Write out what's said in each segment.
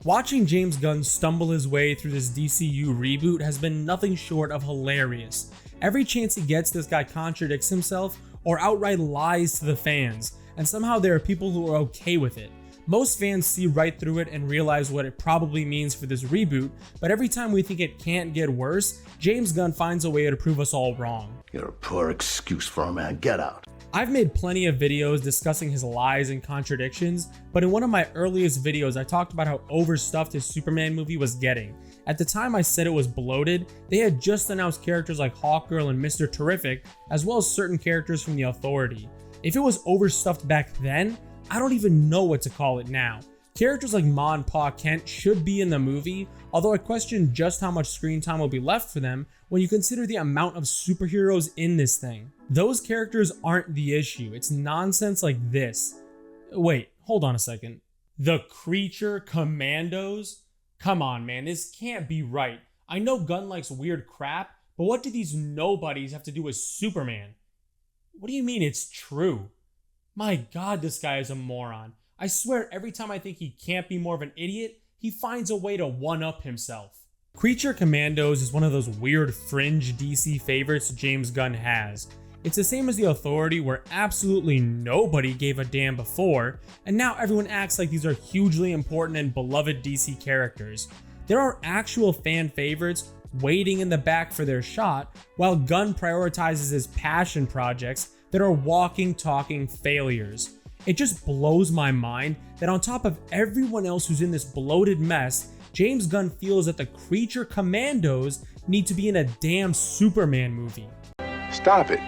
Watching James Gunn stumble his way through this DCU reboot has been nothing short of hilarious. Every chance he gets, this guy contradicts himself or outright lies to the fans, and somehow there are people who are okay with it. Most fans see right through it and realize what it probably means for this reboot, but every time we think it can't get worse, James Gunn finds a way to prove us all wrong. You're a poor excuse for a man, get out. I've made plenty of videos discussing his lies and contradictions, but in one of my earliest videos I talked about how overstuffed his Superman movie was getting. At the time I said it was bloated. They had just announced characters like Hawkgirl and Mr. Terrific, as well as certain characters from The Authority. If it was overstuffed back then, I don't even know what to call it now. Characters like Ma and Pa Kent should be in the movie, although I question just how much screen time will be left for them when you consider the amount of superheroes in this thing. Those characters aren't the issue, it's nonsense like this. Wait, hold on a second. The Creature Commandos? Come on man, this can't be right. I know Gunn likes weird crap, but what do these nobodies have to do with Superman? What do you mean it's true? My god, this guy is a moron. I swear every time I think he can't be more of an idiot, he finds a way to one-up himself. Creature Commandos is one of those weird fringe DC favorites James Gunn has. It's the same as The Authority, where absolutely nobody gave a damn before, and now everyone acts like these are hugely important and beloved DC characters. There are actual fan favorites waiting in the back for their shot, while Gunn prioritizes his passion projects that are walking, talking failures. It just blows my mind that on top of everyone else who's in this bloated mess, James Gunn feels that the Creature Commandos need to be in a damn Superman movie. Stop it.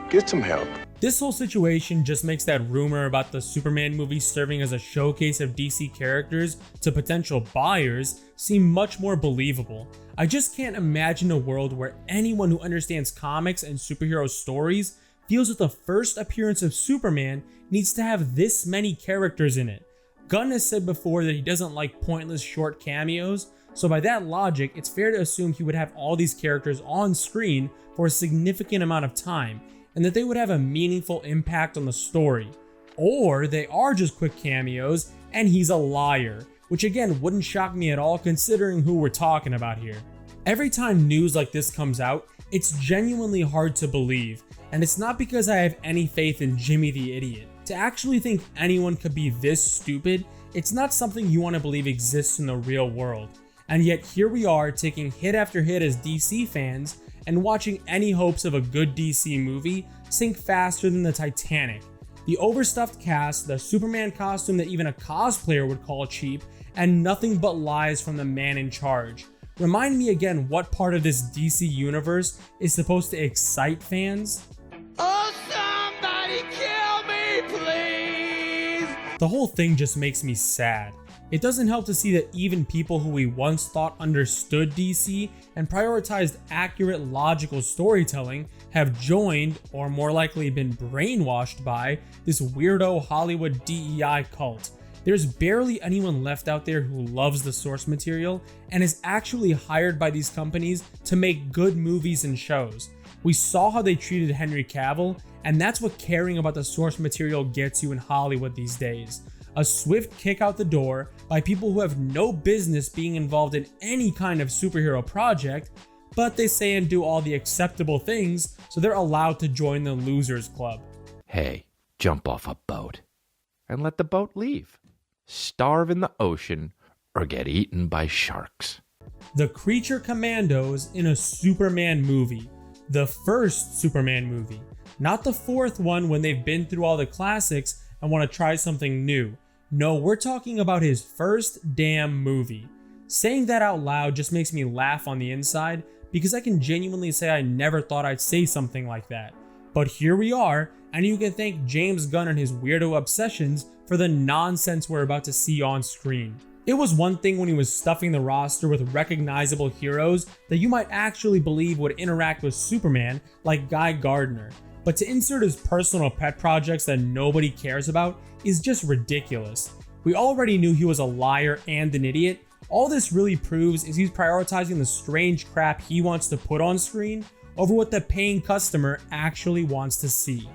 Get some help. This whole situation just makes that rumor about the Superman movie serving as a showcase of DC characters to potential buyers seem much more believable. I just can't imagine a world where anyone who understands comics and superhero stories feels that the first appearance of Superman needs to have this many characters in it. Gunn has said before that he doesn't like pointless short cameos, so by that logic, it's fair to assume he would have all these characters on screen for a significant amount of time, and that they would have a meaningful impact on the story. Or they are just quick cameos, and he's a liar, which again wouldn't shock me at all considering who we're talking about here. Every time news like this comes out, it's genuinely hard to believe, and it's not because I have any faith in Jimmy the Idiot. To actually think anyone could be this stupid, it's not something you want to believe exists in the real world. And yet here we are taking hit after hit as DC fans and watching any hopes of a good DC movie sink faster than the Titanic. The overstuffed cast, the Superman costume that even a cosplayer would call cheap, and nothing but lies from the man in charge. Remind me again what part of this DC universe is supposed to excite fans? Oh, somebody kill me, please! The whole thing just makes me sad. It doesn't help to see that even people who we once thought understood DC and prioritized accurate, logical storytelling have joined, or more likely been brainwashed by, this weirdo Hollywood DEI cult. There's barely anyone left out there who loves the source material and is actually hired by these companies to make good movies and shows. We saw how they treated Henry Cavill, and that's what caring about the source material gets you in Hollywood these days. A swift kick out the door by people who have no business being involved in any kind of superhero project, but they say and do all the acceptable things, so they're allowed to join the losers club. Hey, jump off a boat and let the boat leave. Starve in the ocean or get eaten by sharks. The Creature Commandos in a Superman movie. The first Superman movie, not the fourth one when they've been through all the classics and want to try something new. No, we're talking about his first damn movie. Saying that out loud just makes me laugh on the inside because I can genuinely say I never thought I'd say something like that. But here we are, and you can thank James Gunn and his weirdo obsessions for the nonsense we're about to see on screen. It was one thing when he was stuffing the roster with recognizable heroes that you might actually believe would interact with Superman, like Guy Gardner. But to insert his personal pet projects that nobody cares about is just ridiculous. We already knew he was a liar and an idiot. All this really proves is he's prioritizing the strange crap he wants to put on screen over what the paying customer actually wants to see.